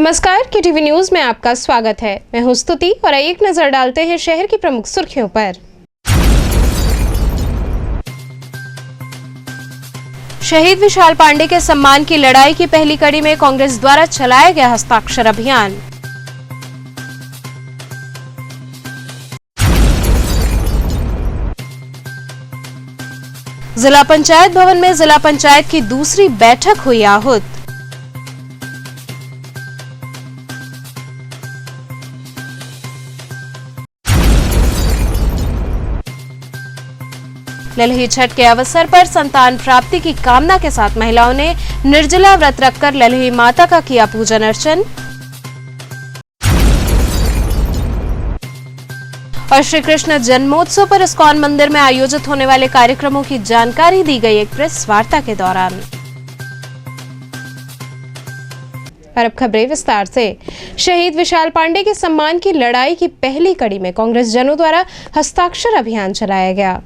नमस्कार, KTV news में आपका स्वागत है। मैं हूं स्तुति और आइए एक नजर डालते हैं शहर की प्रमुख सुर्खियों पर। शहीद विशाल पांडे के सम्मान की लड़ाई की पहली कड़ी में कांग्रेस द्वारा चलाया गया हस्ताक्षर अभियान। जिला पंचायत भवन में जिला पंचायत की दूसरी बैठक हुई आहूत। ललही छठ के अवसर पर संतान प्राप्ति की कामना के साथ महिलाओं ने निर्जला व्रत रखकर ललही माता का किया पूजन अर्चन। और श्री कृष्ण जन्मोत्सव पर इस्कॉन मंदिर में आयोजित होने वाले कार्यक्रमों की जानकारी दी गई एक प्रेस वार्ता के दौरान। और अब खबरें विस्तार से। शहीद विशाल पांडे के सम्मान की लड़ाई की पहली कड़ी में कांग्रेस जनों द्वारा हस्ताक्षर अभियान चलाया गया।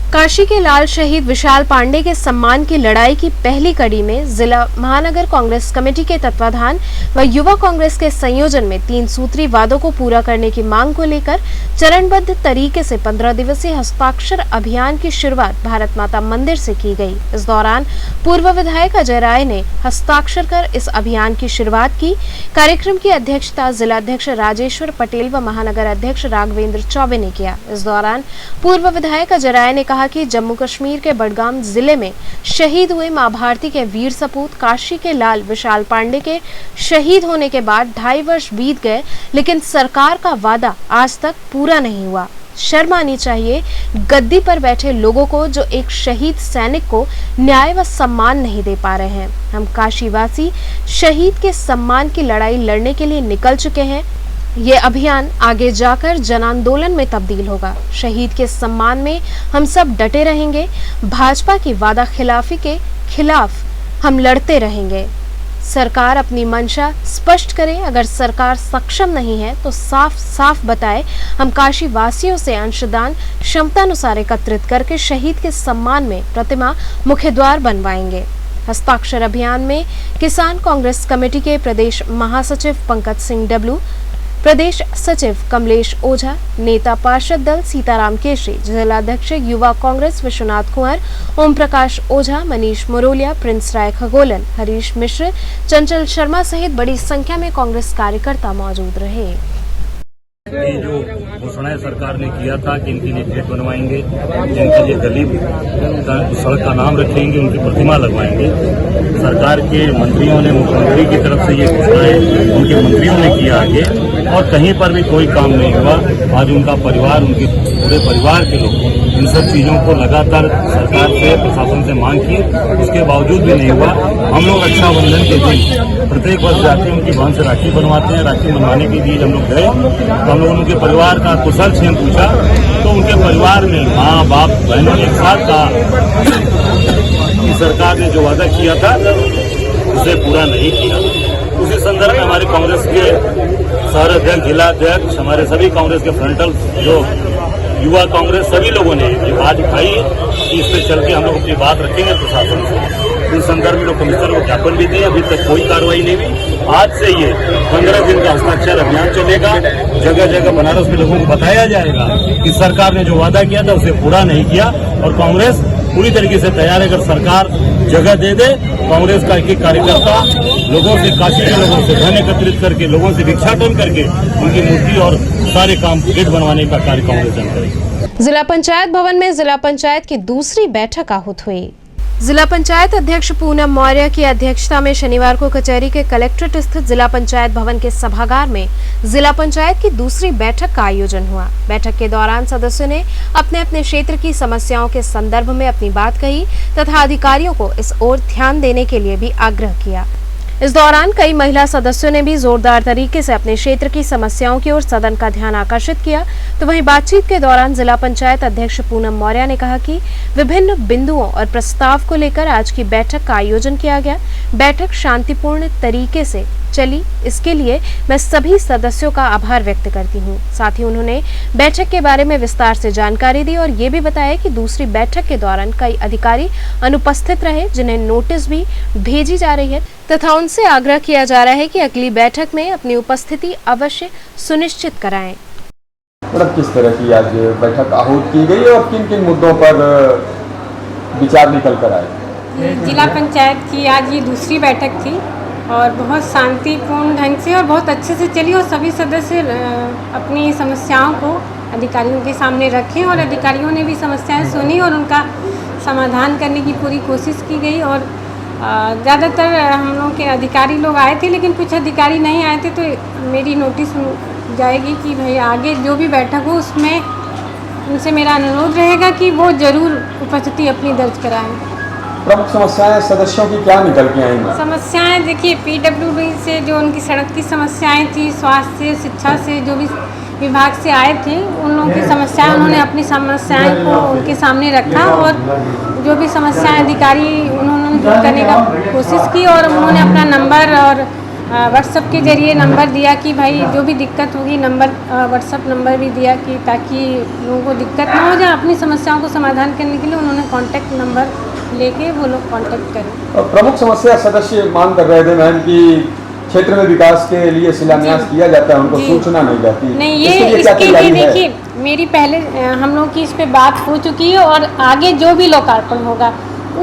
काशी के लाल शहीद विशाल पांडे के सम्मान की लड़ाई की पहली कड़ी में जिला महानगर कांग्रेस कमेटी के तत्वाधान व युवा कांग्रेस के संयोजन में 3 सूत्री वादों को पूरा करने की मांग को लेकर चरणबद्ध तरीके से 15 दिवसीय हस्ताक्षर अभियान की शुरुआत भारत माता मंदिर से की गई। इस दौरान पूर्व विधायक अजय राय ने हस्ताक्षर कर इस अभियान की शुरुआत की। कार्यक्रम की अध्यक्षता जिला अध्यक्ष राजेश्वर पटेल व महानगर अध्यक्ष राघवेंद्र चौबे ने किया। इस दौरान पूर्व विधायक अजय राय ने कहा कि जम्मू कश्मीर के बडगाम जिले में शहीद हुए मां भारती के वीर सपूत काशी के लाल विशाल पांडे के शहीद होने के बाद 2.5 वर्ष बीत गए, लेकिन सरकार का वादा आज तक पूरा नहीं हुआ। शर्म आनी चाहिए गद्दी पर बैठे लोगों को जो एक शहीद सैनिक को न्याय व सम्मान नहीं दे पा रहे हैं। हम काशीवासी शहीद के सम्मान की लड़ाई लड़ने के लिए निकल चुके हैं। ये अभियान आगे जाकर जन आंदोलन में तब्दील होगा। शहीद के सम्मान में हम सब डटे रहेंगे। भाजपा की वादा खिलाफी के खिलाफ हम लड़ते रहेंगे। सरकार अपनी मंशा स्पष्ट करे। अगर सरकार सक्षम नहीं है तो साफ साफ बताए। हम काशी वासियों से अंशदान क्षमतानुसार एकत्रित करके शहीद के सम्मान में प्रतिमा मुख्य द्वार बनवाएंगे। हस्ताक्षर अभियान में किसान कांग्रेस कमेटी के प्रदेश महासचिव पंकज सिंह डब्लू, प्रदेश सचिव कमलेश ओझा, नेता पार्षद दल सीताराम केशरी, जिलाध्यक्ष युवा कांग्रेस विश्वनाथ कुंवर, ओम प्रकाश ओझा, मनीष मुरोलिया, प्रिंस राय खगोलन, हरीश मिश्र, चंचल शर्मा सहित बड़ी संख्या में कांग्रेस कार्यकर्ता मौजूद रहे। ये जो घोषणाएं सरकार ने किया था कि इनके लिए गेट बनवाएंगे, जिनके लिए गली सड़क का नाम रखेंगे, उनकी प्रतिमा लगवाएंगे। सरकार के मंत्रियों ने, मुख्यमंत्री की तरफ से ये घोषणाएं उनके मंत्रियों ने किया आगे, और कहीं पर भी कोई काम नहीं हुआ। आज उनका परिवार, उनके पूरे परिवार के लोग इन सब चीजों को लगातार सरकार से, प्रशासन से मांग की, उसके बावजूद भी नहीं हुआ। हम लोग रक्षाबंधन के दिन प्रत्येक वर्ष जाते हैं, उनकी बहन से राखी बनवाते हैं। राखी बनवाने के लिए हम लोग गए तो हम लोगों ने उनके परिवार का कुशल क्षेम पूछा, तो उनके परिवार में माँ बाप बहनों ने एक साथ कहा कि सरकार ने जो वादा किया था उसे पूरा नहीं किया। उसी संदर्भ में हमारे कांग्रेस के शहर अध्यक्ष, जिला अध्यक्ष, हमारे सभी कांग्रेस के फ्रंटल जो युवा कांग्रेस, सभी लोगों ने ये बात उठाई कि इस पे चल के हम लोग अपनी बात रखेंगे प्रशासन से। इस संदर्भ में लोग कमिश्नर को ज्ञापन भी दिए, अभी तक कोई कार्रवाई नहीं हुई। आज से ये 15 दिन का हस्ताक्षर अभियान चलेगा। जगह जगह बनारस में लोगों को बताया जाएगा कि सरकार ने जो वादा किया था उसे पूरा नहीं किया, और कांग्रेस पूरी तरीके से तैयार है। अगर सरकार जगह दे दे, कांग्रेस का एक कार्यकर्ता लोगों से, काशी के लोगों से धन एकत्रित करके, लोगों से भिक्षाटन करके उनकी मूर्ति और सारे काम गेट बनवाने का कार्य कांग्रेस करेगी। जिला पंचायत भवन में जिला पंचायत की दूसरी बैठक आहूत हुई। जिला पंचायत अध्यक्ष पूनम मौर्य की अध्यक्षता में शनिवार को कचहरी के कलेक्ट्रेट स्थित जिला पंचायत भवन के सभागार में जिला पंचायत की दूसरी बैठक का आयोजन हुआ। बैठक के दौरान सदस्यों ने अपने अपने क्षेत्र की समस्याओं के संदर्भ में अपनी बात कही तथा अधिकारियों को इस ओर ध्यान देने के लिए भी आग्रह किया। इस दौरान कई महिला सदस्यों ने भी जोरदार तरीके से अपने क्षेत्र की समस्याओं की ओर सदन का ध्यान आकर्षित किया। तो वहीं बातचीत के दौरान जिला पंचायत अध्यक्ष पूनम मौर्य ने कहा कि विभिन्न बिंदुओं और प्रस्ताव को लेकर आज की बैठक का आयोजन किया गया। बैठक शांतिपूर्ण तरीके से चली, इसके लिए मैं सभी सदस्यों का आभार व्यक्त करती हूं। साथ ही उन्होंने बैठक के बारे में विस्तार से जानकारी दी और ये भी बताया कि दूसरी बैठक के दौरान कई अधिकारी अनुपस्थित रहे, जिन्हें नोटिस भी भेजी जा रही है। तथा उनसे आग्रह किया जा रहा है कि अगली बैठक में अपनी उपस्थिति अवश्य सुनिश्चित कराएं। मतलब किस तरह की आज बैठक आहूत की गई और किन किन मुद्दों पर विचार निकल कर आए? जिला पंचायत की आज ये दूसरी बैठक थी और बहुत शांतिपूर्ण ढंग से और बहुत अच्छे से चली और सभी सदस्य अपनी समस्याओं को अधिकारियों के सामने रखें और अधिकारियों ने भी समस्याएं सुनी और उनका समाधान करने की पूरी कोशिश की गई। और ज़्यादातर हम लोग के अधिकारी लोग आए थे, लेकिन कुछ अधिकारी नहीं आए थे, तो मेरी नोटिस जाएगी कि भाई आगे जो भी बैठक हो उसमें उनसे मेरा अनुरोध रहेगा कि वो ज़रूर उपस्थिति अपनी दर्ज कराएं। प्रमुख समस्याएं सदस्यों की क्या निकल के आएंगी? समस्याएं देखिए, पीडब्ल्यूडी से जो उनकी सड़क की समस्याएं थी, स्वास्थ्य से, शिक्षा से, जो भी विभाग से आए थे उन लोगों की समस्याएं, उन्होंने अपनी समस्याएं को उनके सामने रखा और जो भी समस्याएं अधिकारी उन्होंने दूर करने का कोशिश की और उन्होंने अपना नंबर और व्हाट्सएप के जरिए नंबर दिया कि भाई जो भी दिक्कत होगी नंबर व्हाट्सएप नंबर भी दिया कि ताकि लोगों को दिक्कत ना हो जाए। अपनी समस्याओं को समाधान करने के लिए उन्होंने कॉन्टैक्ट नंबर लेके वो लोग कॉन्टैक्ट करें। प्रमुख समस्या सदस्य मांग कर रहे थे मैम कि क्षेत्र में विकास के लिए शिलान्यास किया जाता है, उनको सूचना नहीं जाती। नहीं, ये इसके लिए देखिए मेरी पहले हम लोग की इस पे बात हो चुकी है और आगे जो भी लोकार्पण होगा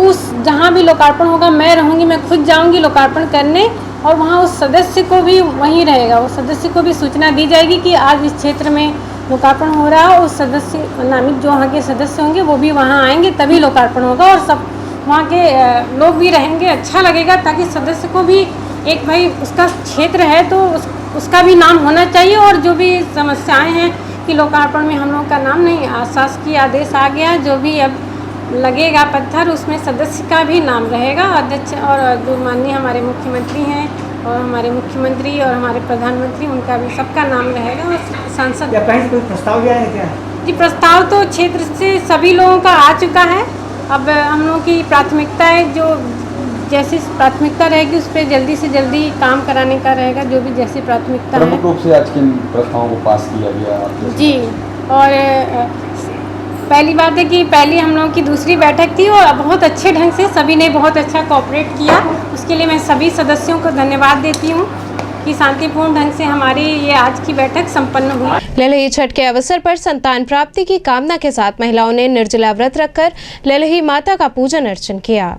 उस जहाँ भी लोकार्पण होगा मैं रहूँगी, मैं खुद जाऊँगी लोकार्पण करने और वहाँ उस सदस्य को भी वहीं रहेगा, उस सदस्य को भी सूचना दी जाएगी कि आज इस क्षेत्र में लोकार्पण हो रहा है। उस सदस्य नामित जो वहाँ के सदस्य होंगे वो भी वहाँ आएंगे, तभी लोकार्पण होगा और सब वहाँ के लोग भी रहेंगे। अच्छा लगेगा ताकि सदस्य को भी एक भाई उसका क्षेत्र है तो उसका भी नाम होना चाहिए और जो भी समस्याएं हैं कि लोकार्पण में हम लोग का नाम नहीं, शासकीय आदेश आ गया, जो भी अब लगेगा पत्थर उसमें सदस्य का भी नाम रहेगा। अध्यक्ष और जो माननीय हमारे मुख्यमंत्री हैं और हमारे मुख्यमंत्री और हमारे प्रधानमंत्री उनका भी सबका नाम रहेगा और सांसद। क्या कहीं से कोई प्रस्ताव गया है क्या? जी, प्रस्ताव तो क्षेत्र से सभी लोगों का आ चुका है। अब हम लोग की प्राथमिकता है, जो जैसी प्राथमिकता रहेगी उस पर जल्दी से जल्दी काम कराने का रहेगा, जो भी जैसी प्राथमिकता है। प्रमुख रूप से आज किन प्रस्तावों को पास किया गया? जी, और पहली बात है कि पहली हम लोगों की दूसरी बैठक थी और बहुत अच्छे ढंग से सभी ने बहुत अच्छा कोऑपरेट किया। उसके लिए मैं सभी सदस्यों को धन्यवाद देती हूँ कि शांतिपूर्ण ढंग से हमारी ये आज की बैठक संपन्न हुई। ललही छठ के अवसर पर संतान प्राप्ति की कामना के साथ महिलाओं ने निर्जला व्रत रखकर ललही माता का पूजन अर्चन किया।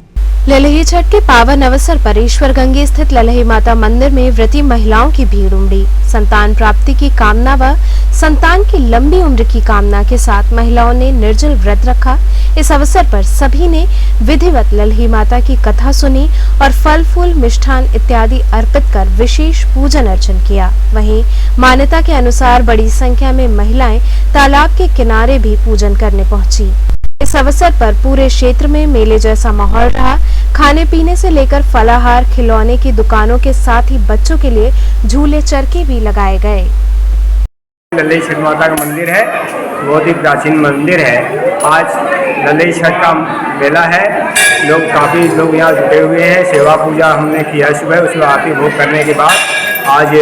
ललही छठ के पावन अवसर पर ईश्वर गंगे स्थित ललही माता मंदिर में व्रती महिलाओं की भीड़ उमड़ी। संतान प्राप्ति की कामना व संतान की लंबी उम्र की कामना के साथ महिलाओं ने निर्जल व्रत रखा। इस अवसर पर सभी ने विधिवत ललही माता की कथा सुनी और फल फूल मिष्ठान इत्यादि अर्पित कर विशेष पूजन अर्चन किया। वहीं मान्यता के अनुसार बड़ी संख्या में महिलाएं तालाब के किनारे भी पूजन करने पहुंची। इस अवसर पर पूरे क्षेत्र में मेले जैसा माहौल रहा। खाने पीने से लेकर फलाहार, खिलौने की दुकानों के साथ ही बच्चों के लिए झूले चरखे भी लगाए गए। ललही छठ माता का मंदिर है, बहुत ही प्राचीन मंदिर है। आज ललही छठ का मेला है, काफ़ी लोग यहाँ जुटे हुए हैं। सेवा पूजा हमने किया सुबह, उसमें आरती भोग करने के बाद आज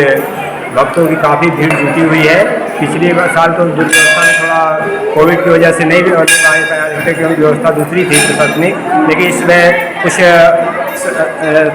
भक्तों की काफ़ी भीड़ जुटी हुई है। पिछले साल तो व्यवस्था में थोड़ा कोविड की वजह से नहीं भी क्योंकि व्यवस्था दूसरी थी प्रशासनिक, लेकिन इसमें कुछ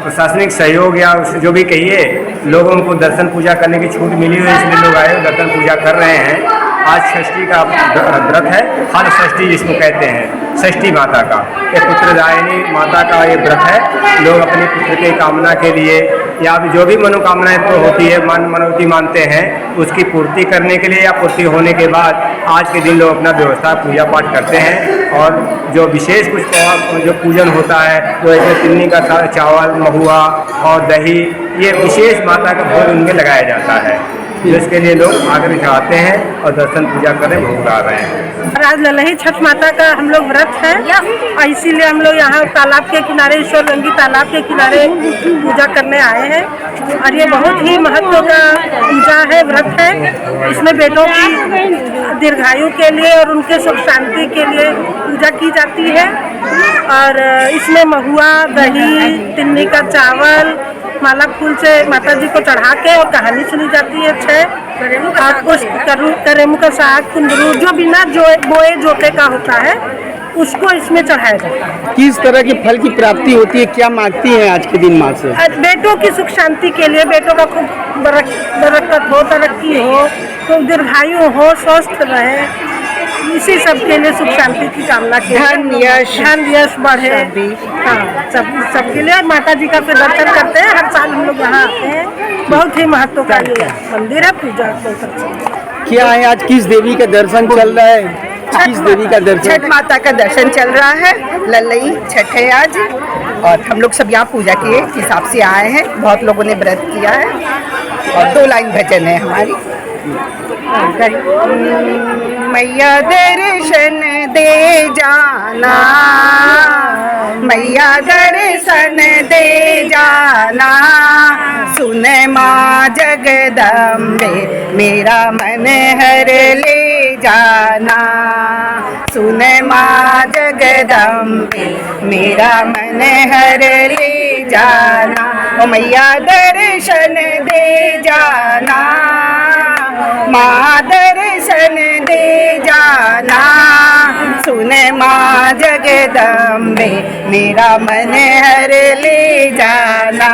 प्रशासनिक सहयोग या जो भी कहिए लोगों को दर्शन पूजा करने की छूट मिली हुई, इसलिए लोग आए दर्शन पूजा कर रहे हैं। आज षष्ठी का व्रत है, हर षष्ठी जिसको कहते हैं, षष्ठी माता का, ये पुत्रदायिनी माता का ये व्रत है। लोग अपने पुत्र के कामना के लिए या जो भी मनोकामनाएं तो होती है, मनौती मानते हैं, उसकी पूर्ति करने के लिए या पूर्ति होने के बाद आज के दिन लोग अपना व्यवस्था पूजा पाठ करते हैं। और जो विशेष कुछ जो पूजन होता है, जो ऐसे तिन्नी का चावल, महुआ और दही, ये विशेष माता का भोग उनमें लगाया जाता है, जिसके लिए लोग आग्रह चाहते हैं और दर्शन पूजा करने भोग ला रहे हैं। और आज ललही छठ माता का हम लोग व्रत है और इसीलिए हम लोग यहाँ तालाब के किनारे, ईश्वर गंगी तालाब के किनारे पूजा करने आए हैं। और ये बहुत ही महत्व का पूजा है, व्रत है। इसमें बेटों की दीर्घायु के लिए और उनके सुख शांति के लिए पूजा की जाती है। और इसमें महुआ, दही, तिन्नी का चावल, माला फूल से माता जी को चढ़ा के और कहानी सुनी जाती है। 6 करेमू का साग, कुंदरू, जो बिना बोए जोते का होता है उसको इसमें चढ़ाया जाता है। किस तरह के फल की प्राप्ति होती है, क्या मांगती है आज के दिन माँ से? बेटों की सुख शांति के लिए, बेटों का खूब बरकत हो, तरक्की हो, खूब दीर्घायु हो, स्वस्थ रहे, इसी सब के लिए सुख शांति की कामना की, धन यश बढ़े। हाँ, सबके लिए माता जी का फिर दर्शन करते हैं। हर साल हम लोग यहाँ आते हैं। बहुत ही महत्व का ये मंदिर है, पूजा बहुत अच्छा। क्या है आज किस देवी का दर्शन चल रहा है? किस देवी का दर्शन? छठ माता का दर्शन चल रहा है। लल्लई छठ है आज और हम लोग सब यहाँ पूजा के हिसाब से आए हैं। बहुत लोगों ने व्रत किया है और 2 लाइन भजन है हमारी। मैया दर्शन दे जाना, मैया दर्शन दे जाना, सुन माँ जगदम्बे मेरा मन हर ले जाना, सुन माँ जगदम्बे मेरा मन हर ले जाना। ओ मैया दर्शन दे जाना, माँ दर्शन दे जाना, सुन माँ जगदम्बे मेरा मन हर ले जाना,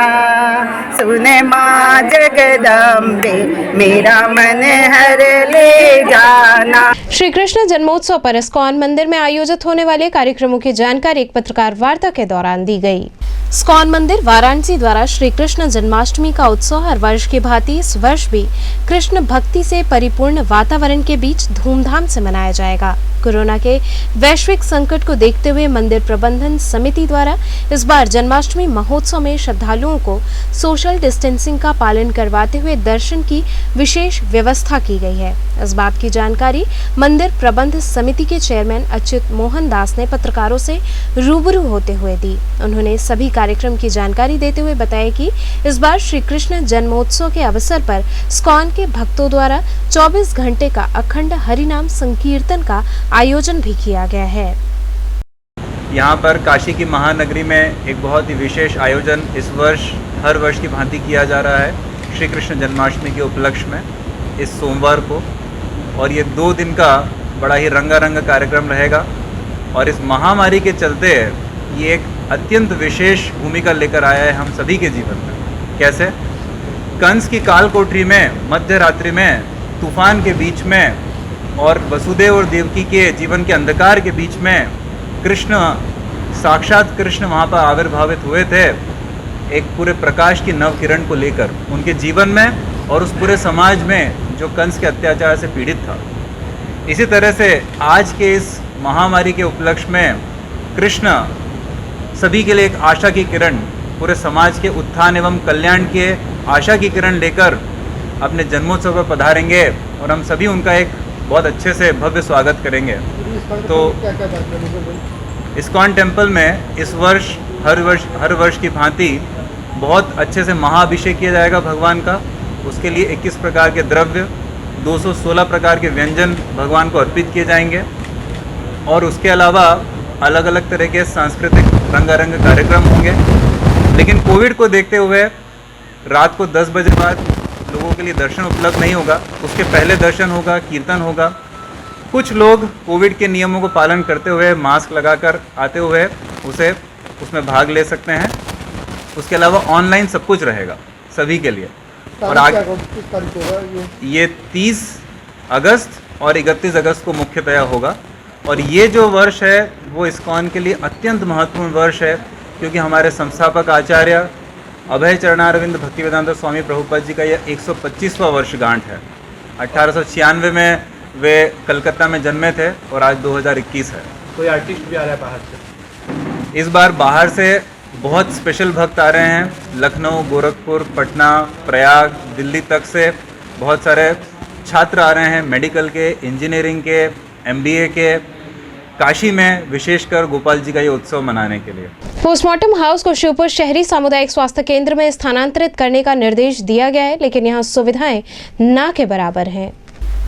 सुन माँ जगदम्बे मेरा मन हर ले जाना। श्री कृष्ण जन्मोत्सव पर इस्कॉन मंदिर में आयोजित होने वाले कार्यक्रमों की जानकारी एक पत्रकार वार्ता के दौरान दी गई। इस्कॉन मंदिर वाराणसी द्वारा श्री कृष्ण जन्माष्टमी का उत्सव हर वर्ष की भांति इस वर्ष भी कृष्ण भक्ति से परिपूर्ण वातावरण के बीच धूमधाम से मनाया जाएगा। कोरोना के वैश्विक संकट को देखते हुए मंदिर प्रबंधन समिति द्वारा इस बार जन्माष्टमी महोत्सव में श्रद्धालुओं को सोशल डिस्टेंसिंग का पालन करवाते हुए दर्शन की विशेष व्यवस्था की गई है। इस बात की जानकारी मंदिर प्रबंध समिति के चेयरमैन अच्युत मोहन दास ने पत्रकारों से रूबरू होते हुए दी। उन्होंने सभी कार्यक्रम की जानकारी देते हुए बताया कि इस बार श्री कृष्ण जन्मोत्सव के अवसर पर इस्कॉन के भक्तों द्वारा 24 घंटे का अखंड हरिनाम संकीर्तन का आयोजन भी किया गया है। यहाँ पर काशी की महानगरी में एक बहुत ही विशेष आयोजन इस वर्ष हर वर्ष की भांति किया जा रहा है श्री कृष्ण जन्माष्टमी के उपलक्ष्य में इस सोमवार को, और ये 2 दिन का बड़ा ही रंगारंग कार्यक्रम रहेगा। और इस महामारी के चलते ये एक अत्यंत विशेष भूमिका लेकर आया है हम सभी के जीवन में। कैसे? कंस की काल कोठरी में मध्य रात्रि में तूफान के बीच में और वसुदेव और देवकी के जीवन के अंधकार के बीच में कृष्ण, साक्षात कृष्ण वहाँ पर आविर्भावित हुए थे एक पूरे प्रकाश की नव किरण को लेकर उनके जीवन में और उस पूरे समाज में जो कंस के अत्याचार से पीड़ित था। इसी तरह से आज के इस महामारी के उपलक्ष्य में कृष्ण सभी के लिए एक आशा की किरण, पूरे समाज के उत्थान एवं कल्याण के आशा की किरण लेकर अपने जन्मोत्सव पर पधारेंगे और हम सभी उनका एक बहुत अच्छे से भव्य स्वागत करेंगे। तो इस्कॉन टेम्पल में इस वर्ष हर वर्ष की भांति बहुत अच्छे से महाअभिषेक किया जाएगा भगवान का। उसके लिए 21 प्रकार के द्रव्य, 216 प्रकार के व्यंजन भगवान को अर्पित किए जाएंगे और उसके अलावा अलग अलग तरह के सांस्कृतिक रंगारंग कार्यक्रम होंगे। लेकिन कोविड को देखते हुए रात को 10 बजे बाद लोगों के लिए दर्शन उपलब्ध नहीं होगा। उसके पहले दर्शन होगा, कीर्तन होगा। कुछ लोग कोविड के नियमों को पालन करते हुए मास्क लगाकर आते हुए उसमें भाग ले सकते हैं। उसके अलावा ऑनलाइन सब कुछ रहेगा सभी के लिए। और आगे ये 30 अगस्त और 31 अगस्त को मुख्यतया होगा। और ये जो वर्ष है वो इस्कॉन के लिए अत्यंत महत्वपूर्ण वर्ष है, क्योंकि हमारे संस्थापक आचार्य अभय चरणारविंद भक्तिवेदांत स्वामी प्रभुपाद जी का यह 125वां वर्षगांठ है। 1896 में वे कलकत्ता में जन्मे थे और आज 2021 है। कोई आर्टिस्ट भी आ रहा है बाहर से? इस बार बाहर से बहुत स्पेशल भक्त आ रहे हैं। लखनऊ, गोरखपुर, पटना, प्रयाग, दिल्ली तक से बहुत सारे छात्र आ रहे हैं, मेडिकल के, इंजीनियरिंग के, MBA के। काशी में विशेषकर गोपाल जी का ये उत्सव मनाने के लिए पोस्टमार्टम हाउस को शिवपुर शहरी सामुदायिक स्वास्थ्य केंद्र में स्थानांतरित करने का निर्देश दिया गया है, लेकिन यहाँ सुविधाएं ना के बराबर हैं।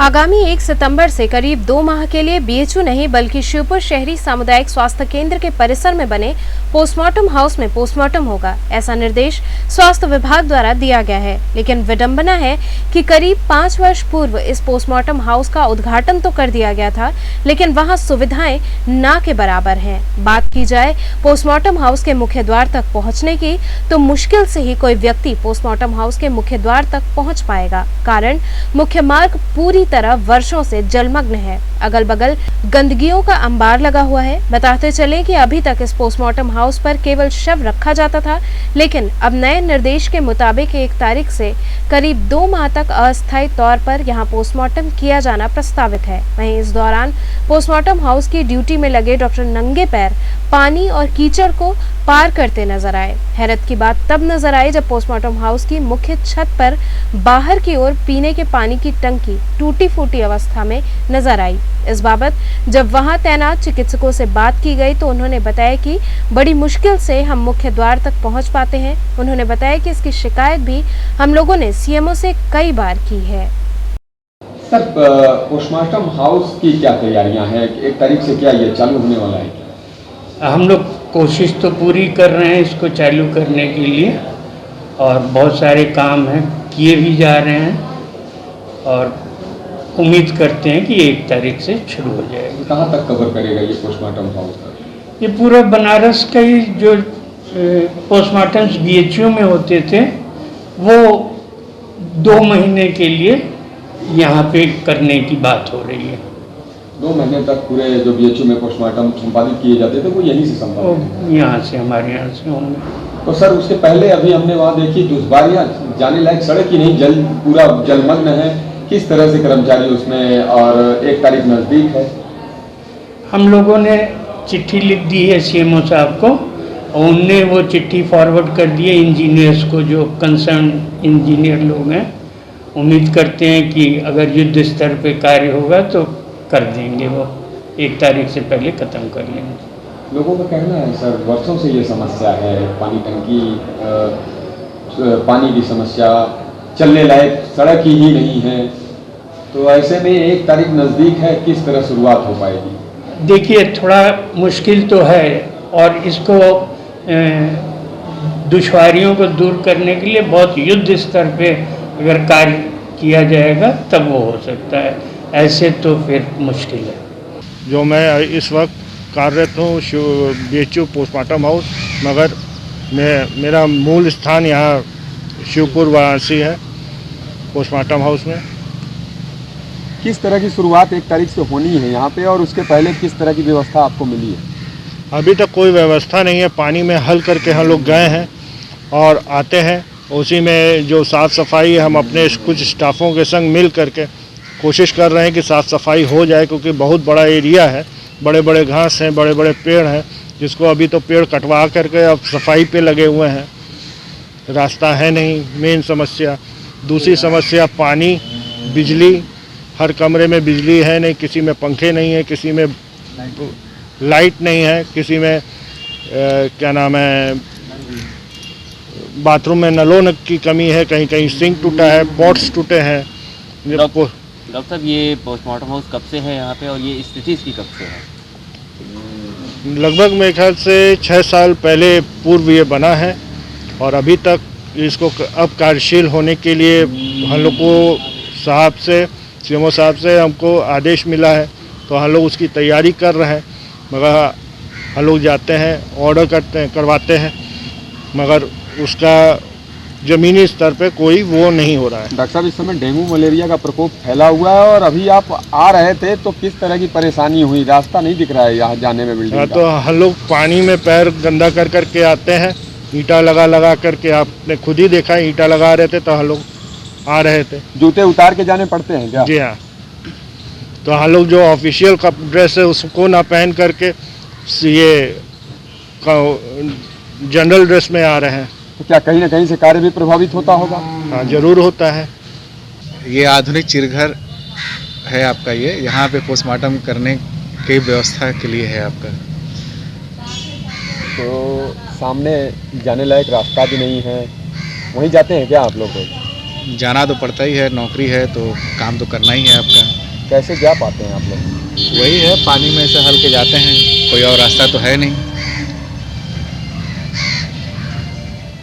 आगामी 1 सितंबर से करीब 2 माह के लिए बीएचयू नहीं बल्कि शिवपुर शहरी सामुदायिक स्वास्थ्य केंद्र के परिसर में बने पोस्टमार्टम हाउस में पोस्टमार्टम होगा, ऐसा निर्देश स्वास्थ्य विभाग द्वारा दिया गया है। लेकिन विडंबना है कि करीब 5 वर्ष पूर्व इस पोस्टमार्टम हाउस का उद्घाटन तो कर दिया गया था, लेकिन वहां सुविधाएं ना के बराबर हैं। बात की जाए पोस्टमार्टम हाउस के मुख्य द्वार तक पहुंचने की, तो मुश्किल से ही कोई व्यक्ति पोस्टमार्टम हाउस के मुख्य द्वार तक पहुंच पाएगा। कारण मुख्य मार्ग पूरी तरह वर्षों से जलमग्न है, अगल बगल गंदगियों का अंबार लगा हुआ है। बताते चले कि अभी तक इस पोस्टमार्टम हाउस पर केवल शव रखा जाता था, लेकिन अब नए निर्देश के मुताबिक 1 तारीख से करीब 2 माह तक अस्थायी तौर पर यहां पोस्टमार्टम किया जाना प्रस्तावित है। वहीं इस दौरान पोस्टमार्टम हाउस की ड्यूटी में लगे डॉक्टर नंगे पैर पानी और कीचड़ को पार करते नजर आए। हैरत की बात तब नजर आई जब पोस्टमार्टम हाउस की मुख्य छत पर बाहर की ओर पीने के पानी की टंकी टूटी फूटी अवस्था में नजर आई। इस बाबत जब वहां तैनात चिकित्सकों से बात की गई तो उन्होंने बताया कि बड़ी मुश्किल से हम मुख्य द्वार तक पहुंच पाते हैं। उन्होंने बताया कि इसकी शिकायत भी हम लोगों ने सीएमओ से कई बार की है। सर, पोस्टमार्टम हाउस की क्या तैयारियां हैं? 1 तारीख से क्या ये चालू होने वाला है? हम लोग कोशिश तो पूरी कर रहे हैं इसको चालू करने के लिए, और बहुत सारे काम हैं, किए भी जा रहे हैं, और उम्मीद करते हैं कि 1 तारीख से शुरू हो जाएगा। कहाँ तक कवर करेगा ये पोस्टमार्टम हाउस? ये पूरा बनारस का ही जो पोस्टमार्टम्स बीएचयू में होते थे वो 2 महीने के लिए यहाँ पे करने की बात हो रही है। 2 महीने तक पूरे जो बीएचयू में पोस्टमार्टम संपादित किए जाते थे वो यहीं से संपादित? यहाँ से, हमारे यहाँ से होंगे। तो सर, उसके पहले अभी हमने वहाँ देखी दुश्वारियाँ, जाने लायक सड़क ही नहीं, पूरा जलमग्न है। किस तरह से कर्मचारी उसमें, और 1 तारीख नज़दीक है। हम लोगों ने चिट्ठी लिख दी है सीएमओ साहब को, और उनने वो चिट्ठी फॉरवर्ड कर दी है इंजीनियर्स को, जो कंसर्न इंजीनियर लोग हैं। उम्मीद करते हैं कि अगर युद्ध स्तर पे कार्य होगा तो कर देंगे, वो 1 तारीख से पहले ख़त्म कर लेंगे। लोगों का कहना है सर, वर्षों से ये समस्या है, पानी टंकी, पानी की समस्या, चलने लायक सड़क ही नहीं है। तो ऐसे में 1 तारीख नज़दीक है, किस तरह शुरुआत हो पाएगी? देखिए, थोड़ा मुश्किल तो है, और इसको दुश्वारियों को दूर करने के लिए बहुत युद्ध स्तर पे अगर कार्य किया जाएगा तब वो हो सकता है, ऐसे तो फिर मुश्किल है। जो मैं इस वक्त कार्यरत हूँ बीएचयू पोस्टमार्टम हाउस, मगर मेरा मूल स्थान यहाँ शिवपुर वाराणसी है। पोस्टमार्टम हाउस में किस तरह की शुरुआत 1 तारीख से होनी है यहाँ पे, और उसके पहले किस तरह की व्यवस्था आपको मिली है? अभी तक कोई व्यवस्था नहीं है। पानी में हल करके हम लोग गए हैं और आते हैं, उसी में जो साफ़ सफाई हम अपने कुछ स्टाफों के संग मिल करके कोशिश कर रहे हैं कि साफ़ सफाई हो जाए, क्योंकि बहुत बड़ा एरिया है, बड़े बड़े घास हैं, बड़े बड़े पेड़ हैं, जिसको अभी तो पेड़ कटवा करके अब सफाई पे लगे हुए हैं। रास्ता है नहीं, मेन समस्या। दूसरी समस्या पानी, बिजली, हर कमरे में बिजली है नहीं, किसी में पंखे नहीं है, किसी में लाइट नहीं है, किसी में क्या नाम है, बाथरूम में नलों की कमी है, कहीं कहीं सिंक टूटा है, पॉट्स टूटे हैं। डॉक्टर साहब, ये पोस्टमार्टम हाउस कब से है यहाँ पे, और ये स्थिति इसकी कब से है? लगभग मेरे ख्याल से 6 साल पहले पूर्व ये बना है, और अभी तक इसको अब कार्यशील होने के लिए हम लोग को साहब से, सीएमओ साहब से हमको आदेश मिला है, तो हम लोग उसकी तैयारी कर रहे हैं। मगर हम लोग जाते हैं, ऑर्डर करते हैं, करवाते हैं, मगर उसका ज़मीनी स्तर पे कोई वो नहीं हो रहा है। डॉक्टर साहब, इस समय डेंगू मलेरिया का प्रकोप फैला हुआ है, और अभी आप आ रहे थे तो किस तरह की परेशानी हुई? रास्ता नहीं दिख रहा है यहाँ जाने में बिल्डिंग का। तो हम लोग पानी में पैर गंदा कर करके आते हैं, ईंटा लगा करके, आपने खुद ही देखा, ईंटा लगा रहे थे तो हम लोग आ रहे थे। जूते उतार के जाने पड़ते हैं क्या? जी हाँ। तो हम लोग जो ऑफिशियल ड्रेस है उसको ना पहन करके ये जनरल ड्रेस में आ रहे हैं। तो क्या कहीं ना कहीं से कार्य भी प्रभावित होता होगा? हाँ, जरूर होता है। ये आधुनिक चिरघर है आपका, ये यहाँ पे पोस्टमार्टम करने की व्यवस्था के लिए है आपका। तो सामने जाने लायक रास्ता भी नहीं है, वहीं जाते हैं क्या आप लोग? जाना तो पड़ता ही है, नौकरी है तो काम तो करना ही है आपका। कैसे जा पाते हैं आप लोग? वही है, पानी में से हल के जाते हैं, कोई और रास्ता तो है नहीं।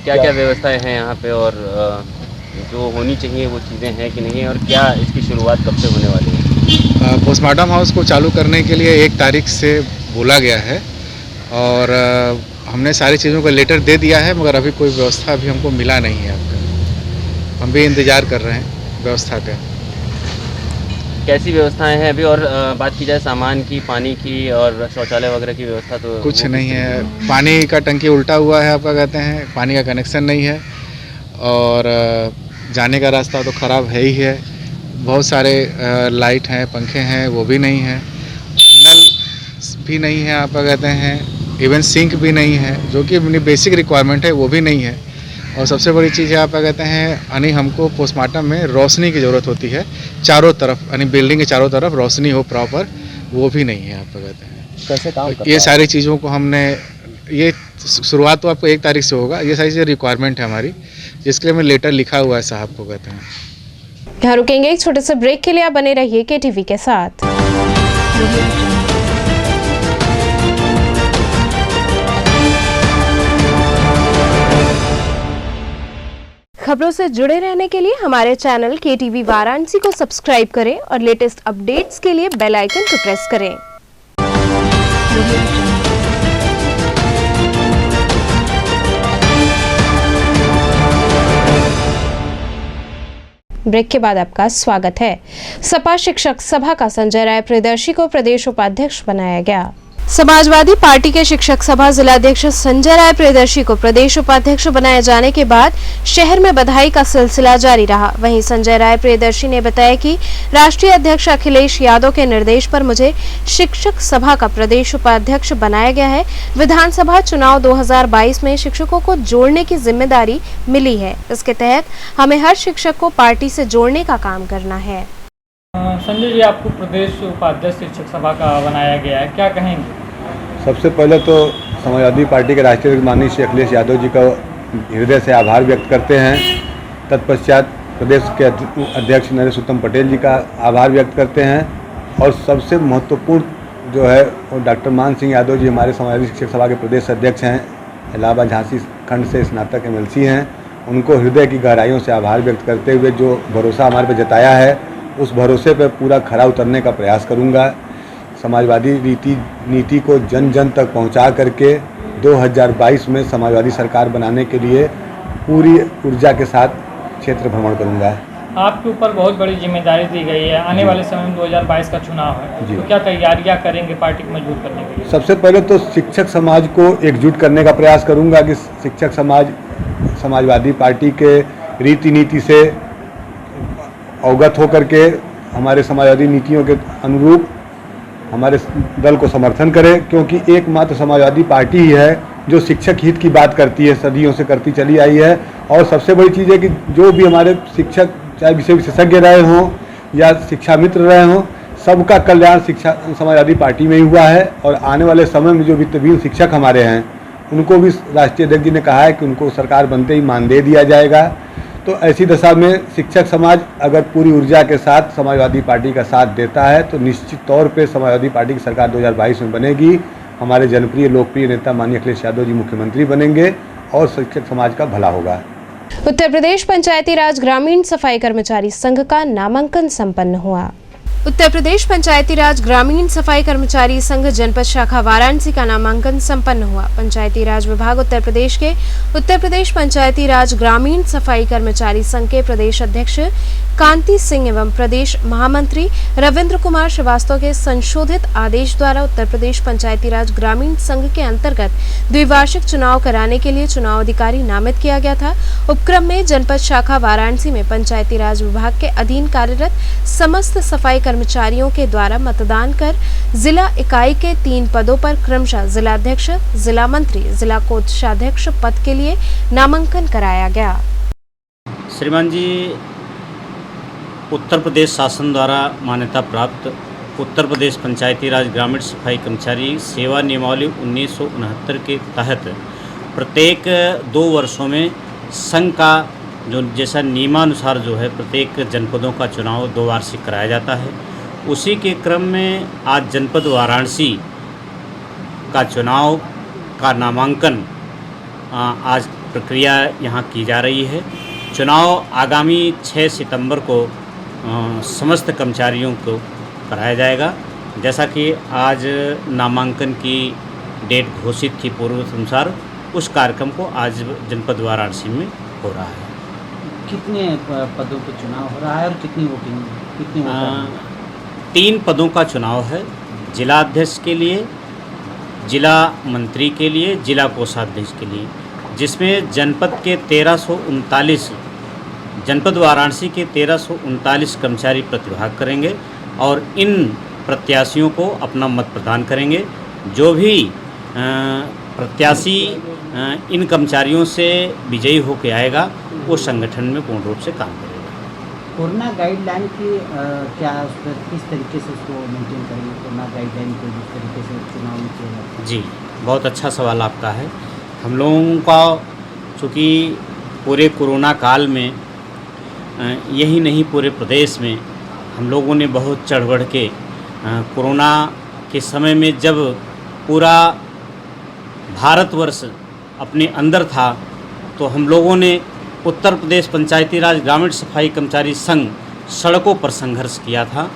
क्या क्या व्यवस्थाएं हैं यहाँ पे और जो होनी चाहिए वो चीज़ें हैं कि नहीं, और क्या इसकी शुरुआत कब से होने वाली है? पोस्टमार्टम हाउस को चालू करने के लिए 1 तारीख से बोला गया है और हमने सारी चीज़ों का लेटर दे दिया है, मगर अभी कोई व्यवस्था अभी हमको मिला नहीं है आपका। हम भी इंतज़ार कर रहे हैं व्यवस्था का। कैसी व्यवस्थाएं हैं अभी? और बात की जाए सामान की, पानी की और शौचालय वगैरह की व्यवस्था तो कुछ नहीं है। पानी का टंकी उल्टा हुआ है आपका, कहते हैं पानी का कनेक्शन नहीं है और जाने का रास्ता तो ख़राब है ही है। बहुत सारे लाइट हैं, पंखे हैं, वो भी नहीं है। नल भी नहीं है आपका, कहते हैं इवन सिंक भी नहीं है, जो कि बेसिक रिक्वायरमेंट है वो भी नहीं है। और सबसे बड़ी चीज़ है आपका, कहते हैं यानी हमको पोस्टमार्टम में रोशनी की ज़रूरत होती है चारों तरफ, यानी बिल्डिंग के चारों तरफ रोशनी हो प्रॉपर, वो भी नहीं है आपका, कहते हैं। कैसे काम करता ये सारी चीज़ों को हमने, ये शुरुआत तो आपको 1 तारीख से होगा, ये सारी चीज़ें रिक्वायरमेंट है हमारी, जिसके लिए मैं लेटर लिखा हुआ है साहब को, कहते हैं। यहाँ रुकेंगे एक छोटे से ब्रेक के लिए, आप बने रहिए KTV के साथ। खबरों से जुड़े रहने के लिए हमारे चैनल KTV वाराणसी को सब्सक्राइब करें और लेटेस्ट अपडेट्स के लिए बेल आइकन को प्रेस करें। ब्रेक के बाद आपका स्वागत है। सपा शिक्षक सभा का संजय राय प्रियदर्शी को प्रदेश उपाध्यक्ष बनाया गया। समाजवादी पार्टी के शिक्षक सभा जिलाध्यक्ष संजय राय प्रियदर्शी को प्रदेश उपाध्यक्ष बनाए जाने के बाद शहर में बधाई का सिलसिला जारी रहा। वहीं संजय राय प्रियदर्शी ने बताया कि राष्ट्रीय अध्यक्ष अखिलेश यादव के निर्देश पर मुझे शिक्षक सभा का प्रदेश उपाध्यक्ष बनाया गया है। विधानसभा चुनाव 2022 में शिक्षकों को जोड़ने की जिम्मेदारी मिली है। इसके तहत हमें हर शिक्षक को पार्टी से जोड़ने का काम करना है। संजय जी, आपको प्रदेश उपाध्यक्ष शिक्षक सभा का बनाया गया है, क्या कहेंगे? सबसे पहले तो समाजवादी पार्टी के राष्ट्रीय माननीय श्री अखिलेश यादव जी का हृदय से आभार व्यक्त करते हैं। तत्पश्चात प्रदेश के अध्यक्ष नरेश उत्तम पटेल जी का आभार व्यक्त करते हैं और सबसे महत्वपूर्ण जो है वो डॉक्टर मान सिंह यादव जी हमारे समाजवादी शिक्षक सभा के प्रदेश अध्यक्ष हैं, इलाहाबाद झांसी खंड से स्नातक MLC हैं। उनको हृदय की गहराइयों से आभार व्यक्त करते हुए जो भरोसा हमारे पर जताया है, उस भरोसे पर पूरा खरा उतरने का प्रयास करूंगा। समाजवादी नीति को जन जन तक पहुंचा करके 2022 में समाजवादी सरकार बनाने के लिए पूरी ऊर्जा के साथ क्षेत्र भ्रमण करूंगा। आपके ऊपर बहुत बड़ी जिम्मेदारी दी गई है, आने वाले समय में 2022 का चुनाव है, तो क्या तैयारियां करेंगे पार्टी को मजबूत करने के लिए? सबसे पहले तो शिक्षक समाज को एकजुट करने का प्रयास करूंगा कि शिक्षक समाज समाजवादी पार्टी के रीति नीति से अवगत होकर के हमारे समाजवादी नीतियों के अनुरूप हमारे दल को समर्थन करे, क्योंकि एकमात्र समाजवादी पार्टी ही है जो शिक्षक हित की बात करती है, सदियों से करती चली आई है। और सबसे बड़ी चीज़ है कि जो भी हमारे शिक्षक, चाहे विषय विशेषज्ञ रहे हों या शिक्षा मित्र रहे हों, सबका कल्याण शिक्षा समाजवादी पार्टी में ही हुआ है। और आने वाले समय में जो वित्तहीन शिक्षक हमारे हैं, उनको भी राष्ट्रीय अध्यक्ष जी ने कहा है कि उनको सरकार बनते ही मानदेय दिया जाएगा। तो ऐसी दशा में शिक्षक समाज अगर पूरी ऊर्जा के साथ समाजवादी पार्टी का साथ देता है तो निश्चित तौर पे समाजवादी पार्टी की सरकार 2022 में बनेगी। हमारे जनप्रिय लोकप्रिय नेता माननीय अखिलेश यादव जी मुख्यमंत्री बनेंगे और शिक्षक समाज का भला होगा। उत्तर प्रदेश पंचायती राज ग्रामीण सफाई कर्मचारी संघ का नामांकन संपन्न हुआ। उत्तर प्रदेश पंचायती राज ग्रामीण सफाई कर्मचारी संघ जनपद शाखा वाराणसी का नामांकन संपन्न हुआ। पंचायती राज विभाग उत्तर प्रदेश के उत्तर प्रदेश पंचायती राज ग्रामीण सफाई कर्मचारी संघ के प्रदेश अध्यक्ष कांति सिंह एवं प्रदेश महामंत्री रविंद्र कुमार श्रीवास्तव के संशोधित आदेश द्वारा उत्तर प्रदेश पंचायती राज ग्रामीण संघ के अंतर्गत द्विवार्षिक चुनाव कराने के लिए चुनाव अधिकारी नामित किया गया था। उपक्रम में जनपद शाखा वाराणसी में पंचायती राज विभाग के अधीन कार्यरत समस्त सफाई कर्मचारियों के द्वारा मतदान कर जिला इकाई के 3 पदों पर क्रमशः जिलाध्यक्ष, जिला मंत्री, जिला कोषाध्यक्ष पद के लिए नामांकन कराया गया। श्रीमान जी, उत्तर प्रदेश शासन द्वारा मान्यता प्राप्त उत्तर प्रदेश पंचायती राज ग्रामीण सफाई कर्मचारी सेवा नियमावली 1969 के तहत प्रत्येक 2 वर्षों में संघ का जो जैसा नियमानुसार जो है प्रत्येक जनपदों का चुनाव 2 वार्षिक कराया जाता है, उसी के क्रम में आज जनपद वाराणसी का चुनाव का नामांकन आज प्रक्रिया यहाँ की जा रही है। चुनाव आगामी 6 सितंबर को समस्त कर्मचारियों को कराया जाएगा। जैसा कि आज नामांकन की डेट घोषित थी पूर्व अनुसार, उस कार्यक्रम को आज जनपद वाराणसी में हो रहा है। कितने पदों पर चुनाव हो रहा है और कितनी वोटिंग, कितनी 3 पदों का चुनाव है, जिला अध्यक्ष के लिए, जिला मंत्री के लिए, जिला कोषाध्यक्ष के लिए, जिसमें जनपद के 1339 जनपद वाराणसी के 1339 कर्मचारी प्रतिभाग करेंगे और इन प्रत्याशियों को अपना मत प्रदान करेंगे। जो भी प्रत्याशी इन कर्मचारियों से विजयी होकर आएगा वो संगठन में पूर्ण रूप से काम करेगा। कोरोना गाइडलाइन की क्या उस पर किस तरीके से उसको मेंटेन करेंगे? कोरोना गाइडलाइन को जिस तरीके से चुनाव में किया जाता है। जी, बहुत अच्छा सवाल आपका है। हम लोगों का चूँकि पूरे कोरोना काल में यही नहीं पूरे प्रदेश में हम लोगों ने बहुत चढ़ बढ़ के कोरोना के समय में जब पूरा भारतवर्ष अपने अंदर था तो हम लोगों ने उत्तर प्रदेश पंचायती राज ग्रामीण सफाई कर्मचारी संघ सड़कों पर संघर्ष किया था।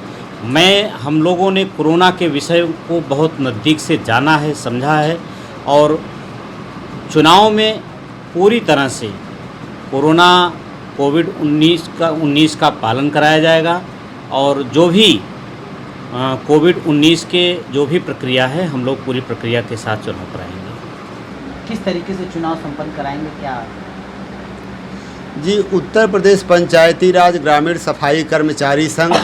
हम लोगों ने कोरोना के विषय को बहुत नज़दीक से जाना है, समझा है और चुनाव में पूरी तरह से कोविड-19 का पालन कराया जाएगा और जो भी कोविड-19 के जो भी प्रक्रिया है हम लोग पूरी प्रक्रिया के साथ चुनाव कराएंगे। किस तरीके से चुनाव संपन्न कराएंगे क्या? जी, उत्तर प्रदेश पंचायती राज ग्रामीण सफाई कर्मचारी संघ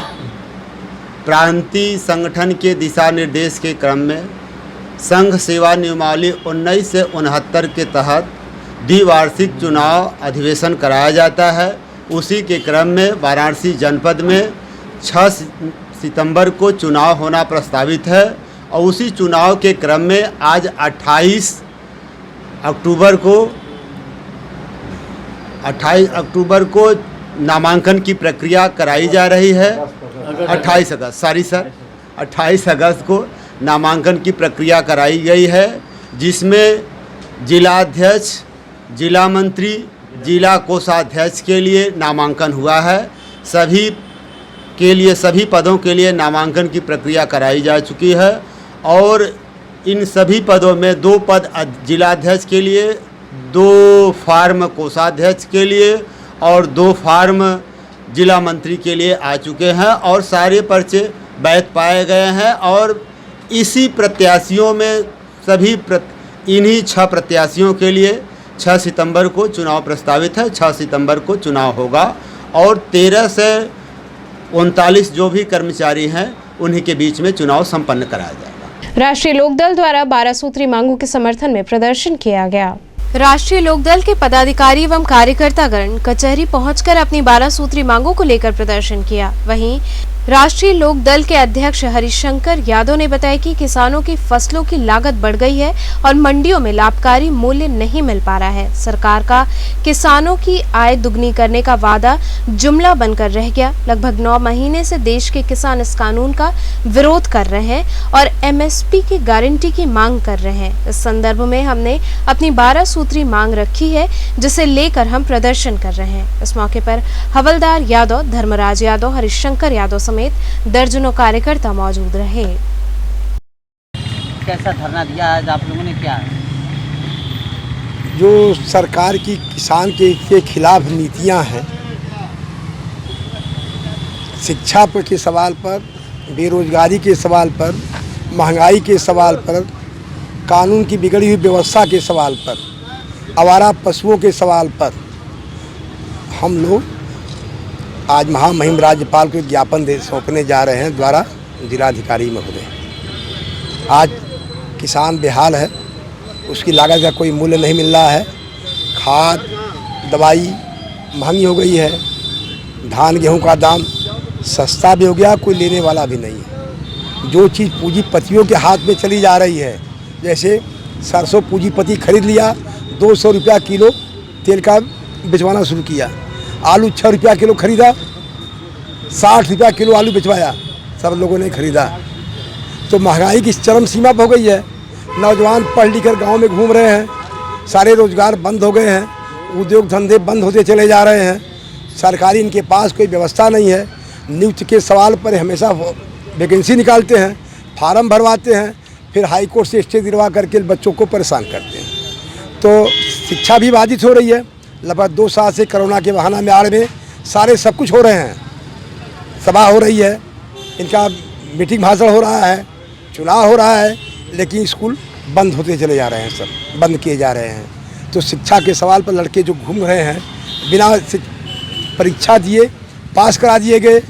प्रांतीय संगठन के दिशा निर्देश के क्रम में संघ सेवा नियमावली 19 से 69 के तहत द्विवार्षिक चुनाव अधिवेशन कराया जाता है। उसी के क्रम में वाराणसी जनपद में 6 सितंबर को चुनाव होना प्रस्तावित है और उसी चुनाव के क्रम में आज 28 अक्टूबर को नामांकन की प्रक्रिया कराई जा रही है। 28 अगस्त को नामांकन की प्रक्रिया कराई गई है, जिसमें जिलाध्यक्ष, जिला मंत्री, जिला कोषाध्यक्ष के लिए नामांकन हुआ है। सभी पदों के लिए नामांकन की प्रक्रिया कराई जा चुकी है और इन सभी पदों में 2 पद जिलाध्यक्ष के लिए, 2 फार्म कोषाध्यक्ष के लिए और 2 फार्म जिला मंत्री के लिए आ चुके हैं और सारे पर्चे वैध पाए गए हैं और इसी प्रत्याशियों में इन्हीं 6 प्रत्याशियों के लिए 6 सितंबर को चुनाव प्रस्तावित है। 6 सितंबर को चुनाव होगा और 13 से 39 जो भी कर्मचारी हैं उन्हीं के बीच में चुनाव संपन्न कराया जाएगा। राष्ट्रीय लोकदल द्वारा 12 सूत्री मांगों के समर्थन में प्रदर्शन किया गया। राष्ट्रीय लोकदल के पदाधिकारी एवं कार्यकर्तागण कचहरी पहुंचकर अपनी 12 सूत्री मांगों को लेकर प्रदर्शन किया। वहीं राष्ट्रीय लोकदल के अध्यक्ष हरिशंकर यादव ने बताया कि किसानों की फसलों की लागत बढ़ गई है और मंडियों में लाभकारी मूल्य नहीं मिल पा रहा है। सरकार का किसानों की आय दुगनी करने का वादा जुमला बनकर रह गया। लगभग 9 महीने से देश के किसान इस कानून का विरोध कर रहे हैं और एमएसपी की गारंटी की मांग कर रहे हैं। इस संदर्भ में हमने अपनी 12 सूत्री मांग रखी है, जिसे लेकर हम प्रदर्शन कर रहे हैं। इस मौके पर हवलदार यादव, धर्मराज यादव, हरिशंकर यादव समेत दर्जनों कार्यकर्ता मौजूद रहे। कैसा धरना दिया आज आप लोगों ने? क्या जो सरकार की किसान के खिलाफ नीतियां हैं, शिक्षा के सवाल पर, बेरोजगारी के सवाल पर, महंगाई के सवाल पर, कानून की बिगड़ी हुई व्यवस्था के सवाल पर, आवारा पशुओं के सवाल पर हम लोग आज महामहिम राज्यपाल को ज्ञापन सौंपने जा रहे हैं द्वारा जिलाधिकारी महोदय। आज किसान बेहाल है, उसकी लागत का कोई मूल्य नहीं मिल रहा है। खाद दवाई महंगी हो गई है, धान गेहूं का दाम सस्ता भी हो गया, कोई लेने वाला भी नहीं है। जो चीज़ पूंजीपतियों के हाथ में चली जा रही है, जैसे सरसों पूंजीपति खरीद लिया, 200 रुपया किलो तेल का बेचवाना शुरू किया। आलू 6 रुपया किलो खरीदा, 60 रुपया किलो आलू बिचवाया, सब लोगों ने खरीदा। तो महंगाई की चरम सीमा पर हो गई है। नौजवान पढ़ लिख कर गाँव में घूम रहे हैं, सारे रोजगार बंद हो गए हैं, उद्योग धंधे बंद होते चले जा रहे हैं। सरकारी इनके पास कोई व्यवस्था नहीं है। नियुक्ति के सवाल पर हमेशा वैकेंसी निकालते हैं, फार्म भरवाते हैं, फिर हाई कोर्ट से स्टे दिलवा करके बच्चों को परेशान करते हैं। तो शिक्षा भी बाधित हो रही है। लगभग 2 साल से कोरोना के बहाना में आड़ में सारे सब कुछ हो रहे हैं, सभा हो रही है, इनका मीटिंग भाषण हो रहा है, चुनाव हो रहा है, लेकिन स्कूल बंद होते चले जा रहे हैं, सब बंद किए जा रहे हैं। तो शिक्षा के सवाल पर लड़के जो घूम रहे हैं बिना परीक्षा दिए पास करा दिए गए,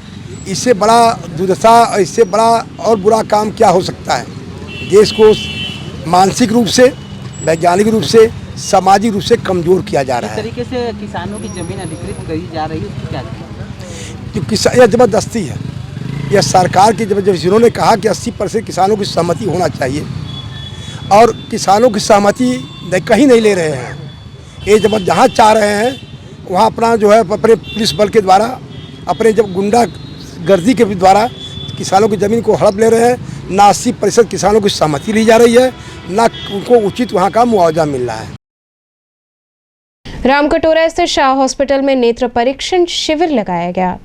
इससे बड़ा दुर्दशा, इससे बड़ा और बुरा काम क्या हो सकता है। देश को मानसिक रूप से, वैज्ञानिक रूप से, सामाजिक रूप से कमज़ोर किया जा रहा है। इस तरीके से किसानों की ज़मीन अधिकृत करी जा रही है, उसकी क्या किसान यह ज़बरदस्ती है। यह सरकार की जिन्होंने कहा कि 80% किसानों की सहमति होना चाहिए, और किसानों की सहमति कहीं नहीं ले रहे हैं। ये जब जहाँ चाह रहे हैं वहाँ अपना जो है अपने पुलिस बल के द्वारा, अपने जब गुंडा गर्दी के द्वारा किसानों की ज़मीन को हड़प ले रहे हैं। ना 80% किसानों की सहमति ली जा रही है, ना उनको उचित वहाँ का मुआवजा मिल रहा है। रामकटोरा स्थित शाह हॉस्पिटल में नेत्र परीक्षण शिविर लगाया गया।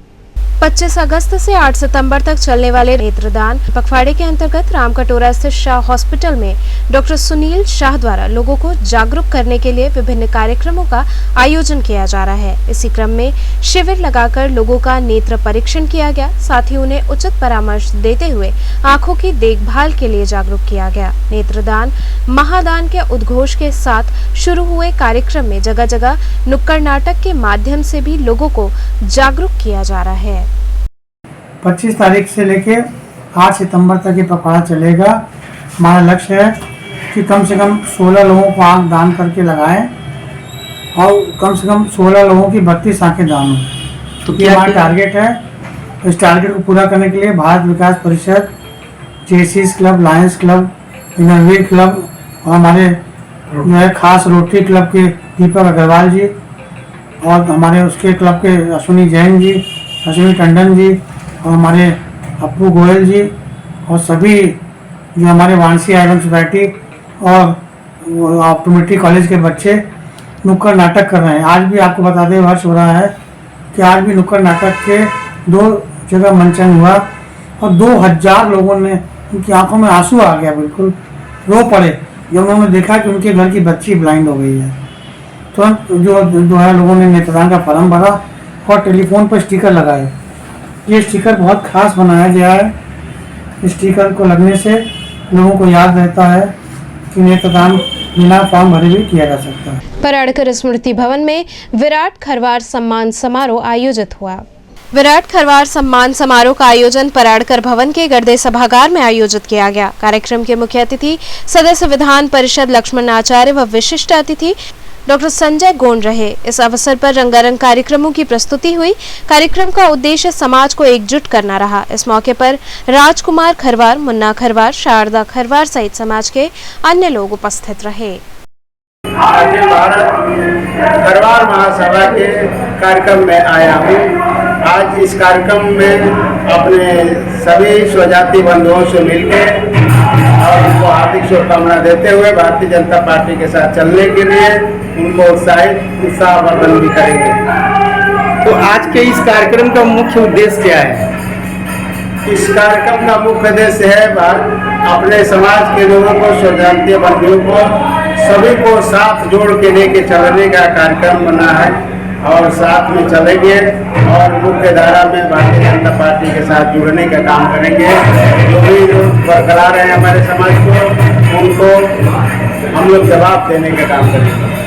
25 अगस्त से 8 सितंबर तक चलने वाले नेत्रदान पखवाड़े के अंतर्गत रामकटोरा स्थित शाह हॉस्पिटल में डॉक्टर सुनील शाह द्वारा लोगों को जागरूक करने के लिए विभिन्न कार्यक्रमों का आयोजन किया जा रहा है। इसी क्रम में शिविर लगाकर लोगों का नेत्र परीक्षण किया गया, साथ ही उन्हें उचित परामर्श देते हुए आंखों की देखभाल के लिए जागरूक किया गया। नेत्रदान महादान के उद्घोष के साथ शुरू हुए कार्यक्रम में जगह जगह नुक्कड़ नाटक के माध्यम से भी लोगों को जागरूक किया जा रहा है। 25 तारीख से लेके 8 सितंबर तक ये पखवाड़ा चलेगा। हमारा लक्ष्य है कि कम से कम 16 लोगों को आँख दान करके लगाएं और कम से कम 16 लोगों की 32 आँखें दान हों। तो ये हमारा टारगेट है। इस टारगेट को पूरा करने के लिए भारत विकास परिषद, जेसीस क्लब, लायंस क्लब, इनरवीर क्लब और हमारे जो है खास रोटरी क्लब के दीपक अग्रवाल जी और हमारे उसके क्लब के अश्विनी जैन जी, अश्विनी टंडन जी और हमारे अप्पू गोयल जी और सभी जो हमारे वानसी आयरन सोसाइटी और ऑप्टोमेट्री कॉलेज के बच्चे नुक्कड़ नाटक कर रहे हैं। आज भी आपको बता दें, वर्ष हो रहा है कि आज भी नुक्कड़ नाटक के 2 जगह मंचन हुआ और 2000 लोगों ने, उनकी आंखों में आंसू आ गया, बिल्कुल रो पड़े जब उन्होंने देखा कि उनके घर की बच्ची ब्लाइंड हो गई है। तुरंत जो है लोगों ने नेत्रदान का फॉर्म भरा और टेलीफोन पर स्टिकर लगाए। ये स्टिकर बहुत खास बनाया गया है। इस स्टिकर को लगने से लोगों को याद रहता है कि नेत्रदान बिना फॉर्म भरे भी किया जा सकता है। पराड़कर स्मृति भवन में विराट खरवार सम्मान समारोह आयोजित हुआ। विराट खरवार सम्मान समारोह का आयोजन पराड़कर भवन के गर्दे सभागार में आयोजित किया गया। कार्यक्रम के मुख्य अतिथि सदस्य विधान परिषद लक्ष्मण आचार्य व विशिष्ट अतिथि डॉक्टर संजय गोंड रहे। इस अवसर पर रंगारंग कार्यक्रमों की प्रस्तुति हुई। कार्यक्रम का उद्देश्य समाज को एकजुट करना रहा। इस मौके पर राजकुमार खरवार, मुन्ना खरवार, शारदा खरवार सहित समाज के अन्य लोग उपस्थित रहे। अखिल भारत खरवार महासभा के कार्यक्रम में आया हूँ। आज इस कार्यक्रम में अपने सभी स्वजाति बंधुओं से मिलकर और उनको हार्दिक शुभकामना देते हुए भारतीय जनता पार्टी के साथ चलने के लिए उनको उत्साहवर्धन भी करेंगे। तो आज के इस कार्यक्रम का मुख्य उद्देश्य क्या है? इस कार्यक्रम का मुख्य उद्देश्य है अपने समाज के लोगों को, स्वजातीय बंधुओं को, सभी को साथ जोड़ के लेके चलने का कार्यक्रम बना है और साथ में चलेंगे और मुख्य धारा में भारतीय जनता पार्टी के साथ जुड़ने का काम करेंगे। जो भी लोग बरकरार हैं हमारे समाज को, उनको हम लोग जवाब देने का काम करेंगे।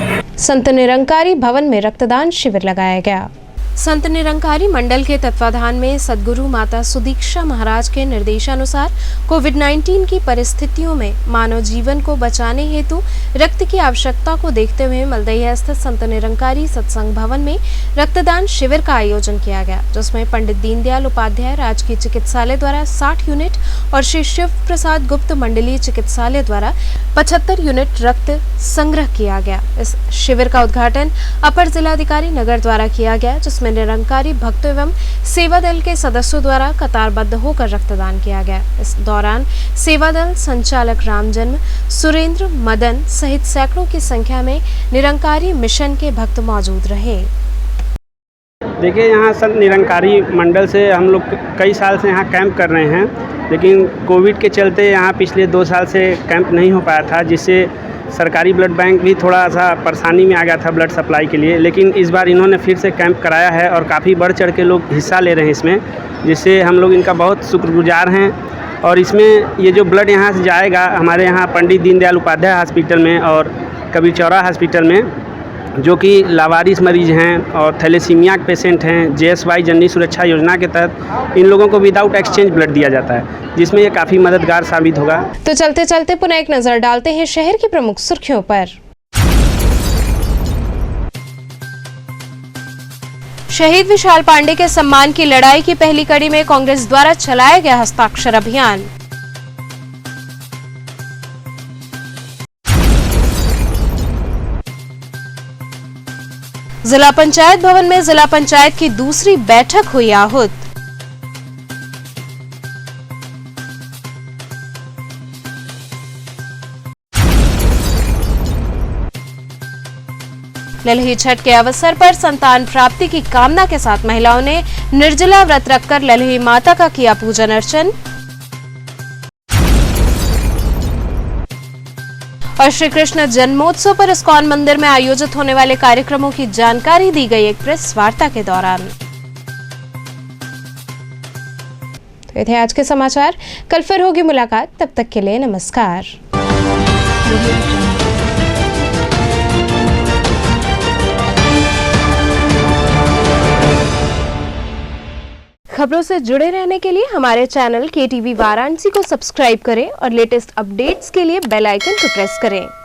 संत निरंकारी भवन में रक्तदान शिविर लगाया गया। संत निरंकारी मंडल के तत्वाधान में सद्गुरु माता सुदीक्षा महाराज के निर्देशानुसार कोविड-19 की परिस्थितियों में मानव जीवन को बचाने हेतु रक्त की आवश्यकता को देखते हुए मलदहिया स्थित संत निरंकारी सत्संग भवन में रक्तदान शिविर का आयोजन किया गया, जिसमें पंडित दीनदयाल उपाध्याय राजकीय चिकित्सालय द्वारा 60 यूनिट और श्री शिव प्रसाद गुप्त मंडलीय चिकित्सालय द्वारा 75 यूनिट रक्त संग्रह किया गया। इस शिविर का उद्घाटन अपर जिलाधिकारी नगर द्वारा किया गया, जिसमें जिसमें निरंकारी भक्तों एवं सेवा दल के सदस्यों द्वारा कतारबद्ध होकर रक्तदान किया गया। इस दौरान सेवा दल संचालक रामजन्म, सुरेंद्र, मदन सहित सैकड़ों की संख्या में निरंकारी मिशन के भक्त मौजूद रहे। देखिए, यहाँ संत निरंकारी मंडल से हम लोग कई साल से यहाँ कैंप कर रहे हैं, लेकिन कोविड के चलते यहाँ पिछले 2 साल से कैंप नहीं हो पाया था, जिससे सरकारी ब्लड बैंक भी थोड़ा सा परेशानी में आ गया था ब्लड सप्लाई के लिए। लेकिन इस बार इन्होंने फिर से कैंप कराया है और काफ़ी बढ़ चढ़ के लोग हिस्सा ले रहे हैं इसमें, जिससे हम लोग इनका बहुत शुक्रगुजार हैं। और इसमें ये जो ब्लड यहाँ से जाएगा हमारे यहाँ पंडित दीनदयाल उपाध्याय हॉस्पिटल में और कबीर चौरा हॉस्पिटल में, जो कि लावारिस मरीज हैं और थैलेसीमिया के पेशेंट हैं, JSY जननी सुरक्षा योजना के तहत इन लोगों को विदाउट एक्सचेंज ब्लड दिया जाता है, जिसमें ये काफ़ी मददगार साबित होगा। तो चलते चलते पुनः एक नजर डालते हैं शहर की प्रमुख सुर्खियों पर। शहीद विशाल पांडे के सम्मान की लड़ाई की पहली कड़ी में कांग्रेस द्वारा चलाया गया हस्ताक्षर अभियान। जिला पंचायत भवन में जिला पंचायत की दूसरी बैठक हुई आहूत। ललही छठ के अवसर पर संतान प्राप्ति की कामना के साथ महिलाओं ने निर्जला व्रत रखकर ललही माता का किया पूजन अर्चन। और श्री कृष्ण जन्मोत्सव पर इस्कॉन मंदिर में आयोजित होने वाले कार्यक्रमों की जानकारी दी गई एक प्रेस वार्ता के दौरान। तो ये थे आज के समाचार। कल फिर होगी मुलाकात, तब तक के लिए नमस्कार। खबरों से जुड़े रहने के लिए हमारे चैनल KTV वाराणसी को सब्सक्राइब करें और लेटेस्ट अपडेट्स के लिए बेल आइकन को प्रेस करें।